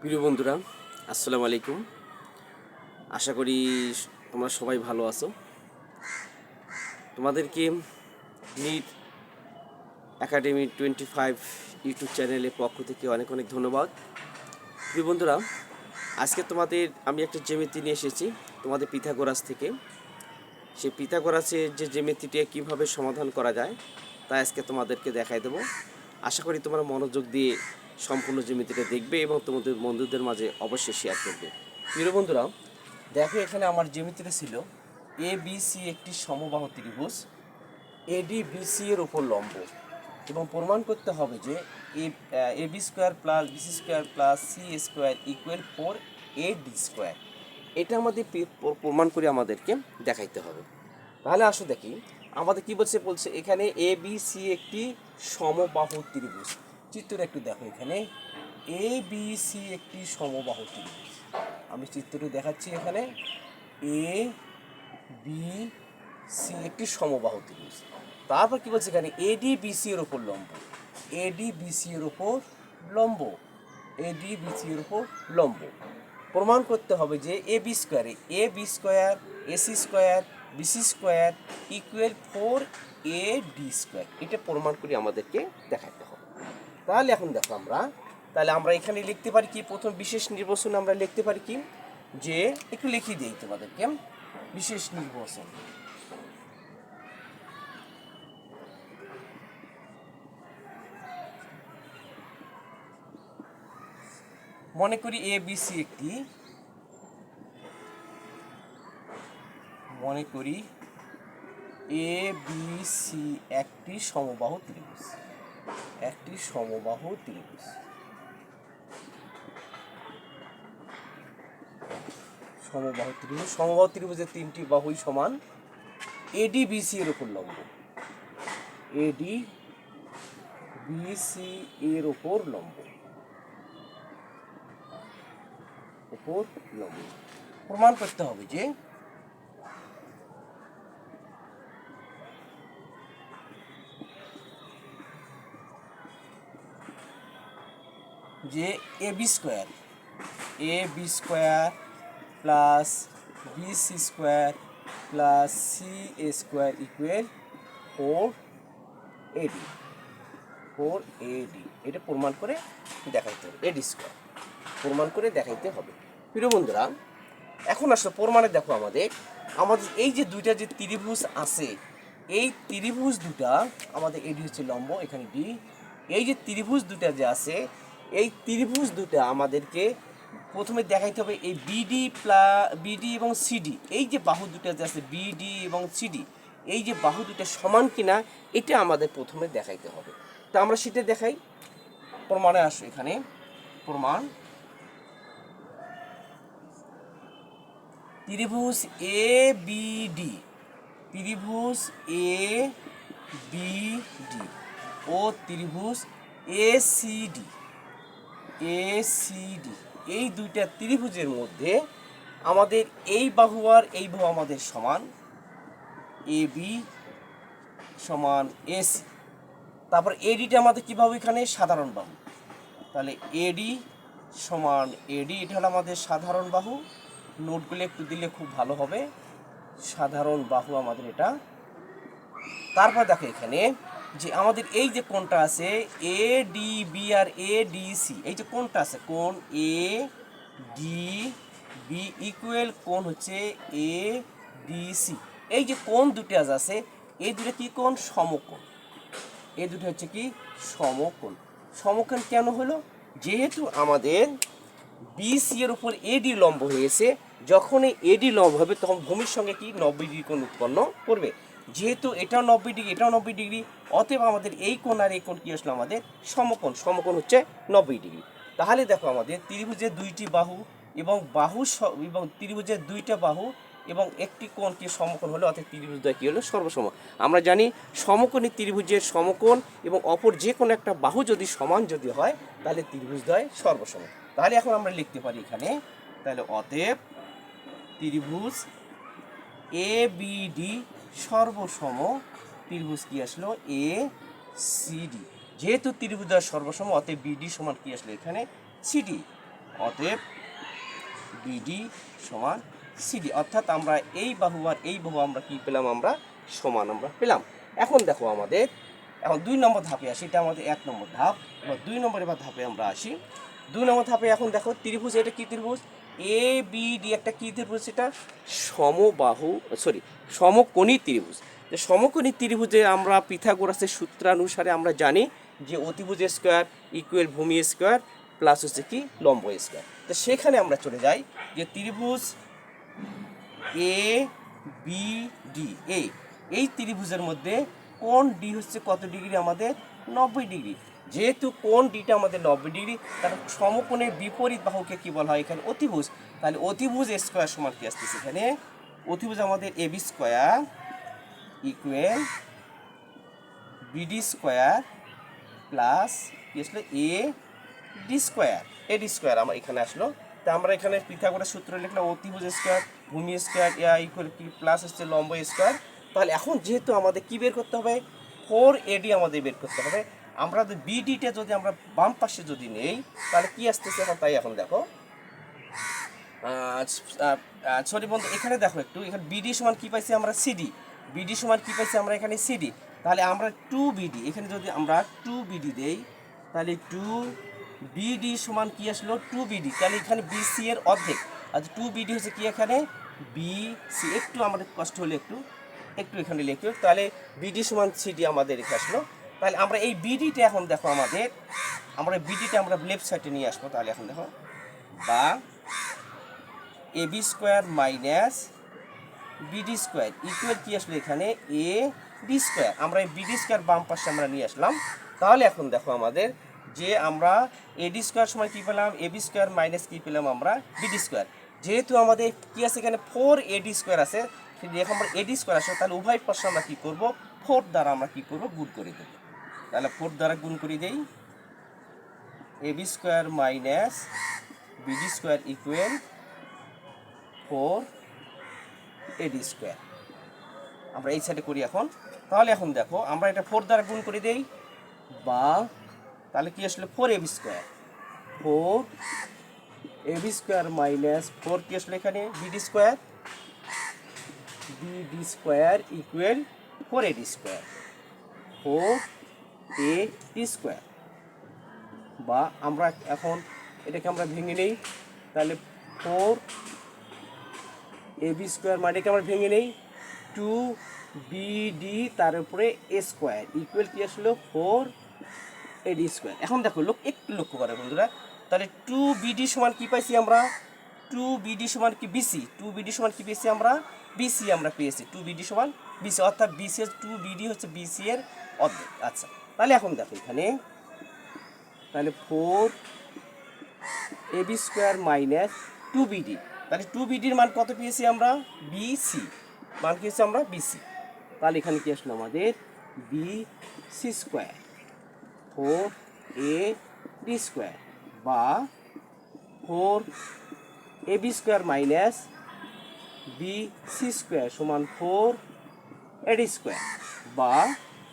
প্রিয় বন্ধুরা, আসসালামু আলাইকুম। আশা করি তোমরা সবাই ভালো আছো। তোমাদেরকে নিট একাডেমি 25 ইউটিউব চ্যানেলের পক্ষ থেকে অনেক অনেক ধন্যবাদ। প্রিয় বন্ধুরা, আজকে আমি একটা জ্যামিতি নিয়ে এসেছি তোমাদের পিথাগোরাস থেকে। সেই পিথাগোরাসের যে জ্যামিতিটা কীভাবে সমাধান করা যায় তা আজকে তোমাদেরকে দেখাই দেবো। আশা করি তোমরা মনোযোগ দিয়ে সম্পূর্ণ জ্যামিতিটা দেখবে এবং তোমাদের বন্ধুদের মাঝে অবশ্যই শেয়ার করবে। প্রিয় বন্ধুরা, দেখো এখানে আমার জ্যামিতিটা ছিল এ বি সি একটি সমবাহু ত্রিভুজ, এডি বিসি এর উপর লম্ব, এবং প্রমাণ করতে হবে যে A B square plus BC square plus C square equal 4 AD square. এটা আমাদের প্রমাণ করে আমাদেরকে দেখাইতে হবে। তাহলে আসো দেখি আমাদের কি বলছে এখানে এ বি সি একটি সমবাহু ত্রিভুজ। চিত্রটা একটু দেখো, এখানে এ বি সি একটি সমবাহু ত্রিভুজ। আমি চিত্রটি দেখাচ্ছি। এখানে এ বি সি একটি সমবাহু ত্রিভুজ। তারপর কি বলছে এখানে এডি বিসি এর উপর লম্ব, এডি বিসি এর উপর লম্ব, এডি বিসি এর উপর লম্ব। প্রমাণ করতে হবে যে A B square AC square BC square equal 4AD square. এটা প্রমাণ করে আমাদেরকে দেখাতে হবে। তাহলে এখন দেখো আমরা এখানে লিখতে পারি কি, প্রথম বিশেষ নির্বাচন আমরা লিখতে পারি কি, যে একটু লিখিয়ে দিই তোমাদেরকে। বিশেষ নির্বাচন মনে করি এ বি সি একটি সমবাহু ত্রিভুজ, সমবাহু ত্রিভুজের তিনটি বাহুই সমান। এডি বিসি এর উপর লম্ব, এডি বিসি এর উপর লম্ব, প্রমাণ করতে হবে যে A B square plus BC square plus C A square equal 4AD। এটা প্রমাণ করে দেখাইতে হবে। এডি স্কোয়ার প্রমাণ করে দেখাইতে হবে। প্রিয় বন্ধুরা, এখন আসলে প্রমাণে দেখো আমাদের এই যে দুইটা যে ত্রিভুজ আছে, এই ত্রিভুজ দুটা আমাদের এডি হচ্ছে লম্ব, এখানে ডি। এই যে ত্রিভুজ দুটা যে আছে, এই ত্রিভুজ দুটা আমাদেরকে প্রথমে দেখাইতে হবে এই বিডি এবং সিডি, এই যে বাহু দুটা যে আছে বিডি এবং সিডি, এই যে বাহু দুটা সমান কিনা এটা আমাদের প্রথমে দেখাইতে হবে। তা আমরা সেটা দেখাই। প্রমাণে আসো, এখানে প্রমাণ ত্রিভুজ এ বিডি ও ত্রিভুজ এসিডি এই দুইটা ত্রিভুজের মধ্যে আমাদের এই বাহু আর এই বাহু আমাদের সমান, এ বি সমান এসি। তারপর এডিটা আমাদের কীভাবে, এখানে সাধারণ বাহু, তাহলে এডি সমান এডি, এটা হলো আমাদের সাধারণ বাহু। নোটগুলো একটু দিলে খুব ভালো হবে, সাধারণ বাহু আমাদের এটা। তারপর দেখো এখানে যে আমাদের এই যে কোণটা আছে এ ডি বি আর এ ডি সি, এই যে কোণটা আছে কোণ এ ডি বি ইকুয়াল কোণ হচ্ছে এ ডি সি। এই যে কোণ দুটো আছে, এই দুটো কি কোণ, সমকোণ। এই দুটো হচ্ছে কি সমকোণ। সমকোণ কেন হলো, যেহেতু আমাদের বিসি এর উপর এডি লম্ব হয়েছে, যখন এই এডি লম্ব হবে তখন ভূমির সঙ্গে কি 90° কোণ উৎপন্ন করবে। যেহেতু এটাও 90°, এটাও 90°, অতএব আমাদের এই কোণ আর এই কোণ কি আসলো, আমাদের সমকোণ। সমকোণ হচ্ছে 90°। তাহলে দেখো আমাদের ত্রিভুজের দুইটি বাহু এবং ত্রিভুজের দুইটা বাহু এবং একটি কোণ কি সমকোণ হলো, অর্থাৎ ত্রিভুজদ্বয় কি হলো, সর্বসম। আমরা জানি সমকোণী ত্রিভুজের সমকোণ এবং অপর যে কোনো একটা বাহু যদি সমান যদি হয় তাহলে ত্রিভুজদ্বয় সর্বসম। তাহলে এখন আমরা লিখতে পারি এখানে, তাহলে অতএব ত্রিভুজ এ বিডি সর্বসম ত্রিভুজ কি আসলো, এ সিডি। যেহেতু ত্রিভুজ সর্বসম, অতএব বিডি সমান কি আসলো, এখানে সিডি। অতএব বিডি সমান সিডি, অর্থাৎ আমরা এই বাহু আর এই বাহু আমরা কি পেলাম, আমরা সমান আমরা পেলাম। এখন দেখো আমাদের এখন 2 নম্বর ধাপে আসি, এটা আমাদের 1 নম্বর ধাপ। এবার 2 নম্বর ধাপে আমরা আসি। 2 নম্বর ধাপে এখন দেখো ত্রিভুজ, এটা কি ত্রিভুজ, এ বি ডি একটা কি ত্রিভুজ, এটা সমবাহু সমকোণী ত্রিভুজ। যে সমকোণী ত্রিভুজে আমরা পিথাগোরাসের সূত্রানুসারে আমরা জানি যে অতিভুজ স্কোয়ার ইকুয়াল ভূমি স্কোয়ার প্লাস হচ্ছে কি লম্ব স্কোয়ার। তো সেখানে আমরা চলে যাই যে ত্রিভুজ এ বি ডি, এই ত্রিভুজের মধ্যে কোণ ডি হচ্ছে কত ডিগ্রি, আমাদের 90 ডিগ্রি। যেহেতু কোণ ডিটা আমাদের 90 ডিগ্রি, তার সমকোণের বিপরীত বাহুকে কি বলা হয় এখানে, অতিভুজ। তাহলে অতিভুজ স্কোয়ার সমান কি আসতেছে এখানে, অতিভুজ আমাদের A B square equal BD square plus কি আসলে এ ডি স্কোয়ার, আমার এখানে আসলো। তা আমরা এখানে পিথাগোরাস সূত্র লিখলাম, অতিভুজ স্কোয়ার ভূমি স্কোয়ার ইকুয়াল কি প্লাস হচ্ছে লম্ব স্কোয়ার। তাহলে এখন যেহেতু আমাদের কি বের করতে হবে, 4AD আমাদের বের করতে হবে। আমরা যদি বিডিটা যদি আমরা বাম পাশে যদি নেই তাহলে কি আসতেছে এখন, তাই এখন দেখো সরি বন্ধু, এখানে দেখো একটু, এখানে বিডি সমান কি পাইছি আমরা, সিডি। বিডি সমান কি পাইছি আমরা এখানে, সিডি। তাহলে আমরা 2BD, এখানে যদি আমরা 2BD দেই তাহলে 2BD সমান কি আসলো, 2BD। তাহলে এখানে BC এর অর্ধেক, আচ্ছা 2BD হচ্ছে কি এখানে BC। একটু আমাদের কষ্ট হলে একটু এখানে লিখবে, তাহলে বিডি সমান সিডি আমাদের এখানে আসলো। তাহলে আমরা এই বিডিটা এখন দেখো আমরা বিডিটা আমরা লেফট সাইডে নিয়ে আসবো। তাহলে এখন দেখো বা A B square minus BD square equal কি আসলো এখানে এ ডি স্কোয়ার। আমরা এই বিডি স্কোয়ার বাম পাশে আমরা নিয়ে আসলাম। তাহলে এখন দেখো আমাদের যে আমরা এডি স্কোয়ার সময় কী পেলাম, এ বি স্কোয়ার মাইনাস কী পেলাম আমরা বিডি স্কোয়ার। যেহেতু আমাদের কী আছে এখানে 4AD স্কোয়ার আছে, এখন আমরা এডি স্কোয়ার আসে, তাহলে উভয় পাশে আমরা কী করবো, 4 দ্বারা আমরা কী করবো, গুণ করে দেবো। তাহলে 4 দ্বারা গুণ করে দেই, A B square minus BD square equal 4AD square. আমরা এই সাইডে করি এখন। তাহলে এখন দেখো আমরা এটা 4 দ্বারা গুণ করে দেই, বা তাহলে কি আসলে 4AB square, 4AB square minus 4 কি আসলে এখানে BD square, BD square equal 4AD square, 4AD square. বা আমরা এখন এটাকে আমরা ভেঙে নেই, তাহলে 4AB স্কোয়ার মানে এটাকে আমরা ভেঙে নেই 2BD তার উপরে এ স্কোয়ার ইকুয়াল কি আসলো 4AD স্কোয়ার। এখন দেখো একটু লক্ষ্য করে বন্ধুরা, তাহলে 2BD সমান কি পাইছি আমরা, 2BD সমান কি BC, 2BD সমান কি পেয়েছি আমরা, BC আমরা পেয়েছি, 2BD সমান BC, অর্থাৎ BC এর 2BD হচ্ছে BC এর অর্ধেক। আচ্ছা তাহলে এখন দেখো এখানে, তাহলে 4AB স্কোয়ার মাইনাস 2BD, তাহলে 2BDর মান কত পেয়েছি আমরা, BC মান কি হচ্ছে আমরা BC। তাহলে এখানে কি আসলো আমাদের BC স্কোয়ার 4AD স্কোয়ার বা 4AB square minus BC square সমান 4AD স্কোয়ার। বা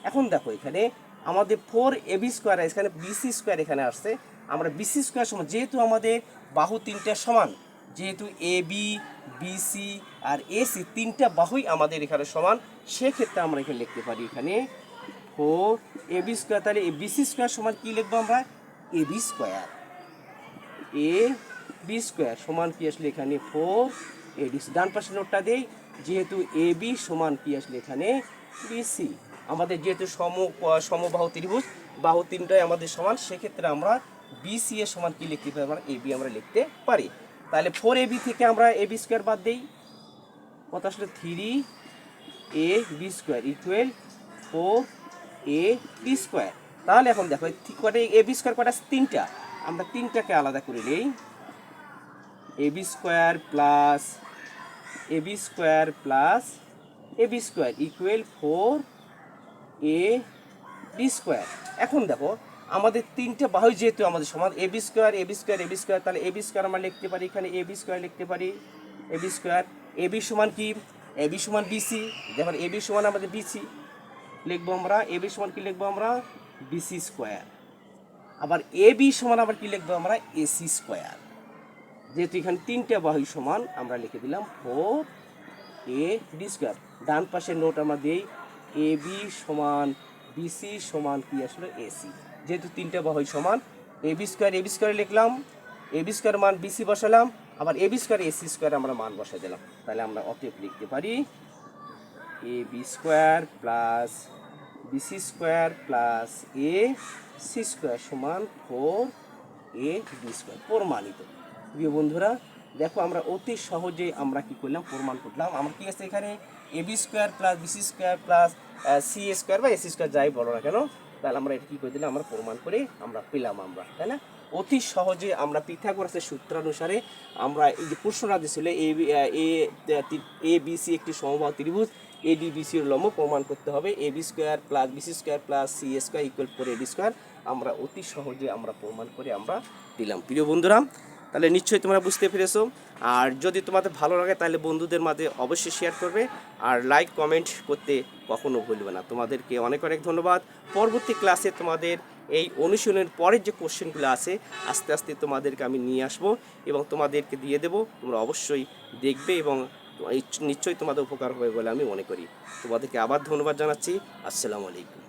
এখন দেখো এখানে আমাদের 4AB স্কোয়ার, এখানে BC স্কোয়ার এখানে আসছে, আমরা BC স্কোয়ার সমান, যেহেতু আমাদের বাহু তিনটা সমান, যেহেতু AB BC আর AC তিনটা বাহুই আমাদের এখানে সমান, সেক্ষেত্রে আমরা এখানে লিখতে পারি এখানে 4AB স্কোয়ার। তাহলে BC স্কোয়ার সমান কি লিখবো আমরা, AB স্কোয়ার, AB স্কোয়ার সমান কি আসলে এখানে 4AD। ডান পাশে নোটটা দেই, যেহেতু AB সমান কি আসলে এখানে BC, আমাদের যেহেতু সমবাহু ত্রিভুজ, বাহু তিনটাই আমাদের সমান, সেক্ষেত্রে আমরা BC এর সমান কি লিখতে পারি, আমরা AB আমরা লিখতে পারি। তাহলে 4AB থেকে আমরা AB স্কোয়ার বাদ দেই, কত আসলে 3AB square equal 4AB square. তাহলে এখন দেখো কটা AB স্কোয়ার কটা, তিনটা, আমরা তিনটাকে আলাদা করে নেই, AB square plus AB square plus AB square equal 4AD square. এখন দেখো আমাদের তিনটে বাহু যেহেতু আমাদের সমান, AB square AB square AB square, তাহলে AB স্কোয়ার আমরা লিখতে পারি এখানে AB স্কোয়ার লিখতে পারি, AB স্কোয়ার। AB সমান কি, AB সমান BC, দেখুন AB সমান আমাদের BC লিখবো আমরা, AB সমান কি লিখবো আমরা BC স্কোয়ার। আবার AB সমান আবার কি লিখবো আমরা AC স্কোয়ার। যেহেতু এখানে তিনটা বাহু সমান আমরা লিখে দিলাম 4ab স্কোয়ার। ডান পাশের নোট আমরা দিই ab সমান bc সমান কি আসলে ac। যেহেতু তিনটা বাহু সমান ab স্কোয়ার লিখলাম, ab স্কোয়ার মান bc বসালাম, আবার ab স্কোয়ার ac স্কোয়ার আমরা মান বসাই দিলাম। তাহলে আমরা অতএব লিখতে পারি ab square plus bc square plus ac square সমান 4ab স্কোয়ার প্রমাণিত। প্রিয় বন্ধুরা দেখো আমরা অতি সহজে আমরা কি করলাম, প্রমাণ করলাম। আমরা কি আছে এখানে ab square plus bc square plus c square বা ac স্কোয়ার যাই বলো না কেন, তাহলে আমরা এটা কী করে দিলাম, আমরা প্রমাণ করে আমরা পেলাম আমরা, তাই না? অতি সহজে আমরা পিথাগোরাসের সূত্রানুসারে আমরা এই যে প্রশ্নটা দিয়েছিল এ বি সি একটি সমবাহু ত্রিভুজ এডিবিসির লম্ব প্রমাণ করতে হবে ab square plus bc square plus c square equal 4ab square, আমরা অতি সহজে আমরা প্রমাণ করে আমরা দিলাম। প্রিয় বন্ধুরা তাহলে নিশ্চয়ই তোমরা বুঝতে পেরেছো। আর যদি তোমাদের ভালো লাগে তাহলে বন্ধুদের মাঝে অবশ্যই শেয়ার করবে, আর লাইক কমেন্ট করতে কখনো ভুলবে না। তোমাদেরকে অনেক অনেক ধন্যবাদ। পরবর্তী ক্লাসে তোমাদের এই অনুশীলনের পরের যে কোশ্চেনগুলো আছে আস্তে আস্তে তোমাদেরকে আমি নিয়ে আসবো এবং তোমাদেরকে দিয়ে দেবো, তোমরা অবশ্যই দেখবে এবং নিশ্চয়ই তোমাদের উপকার হবে বলে আমি মনে করি। তোমাদেরকে আবার ধন্যবাদ জানাচ্ছি। আসসালামু আলাইকুম।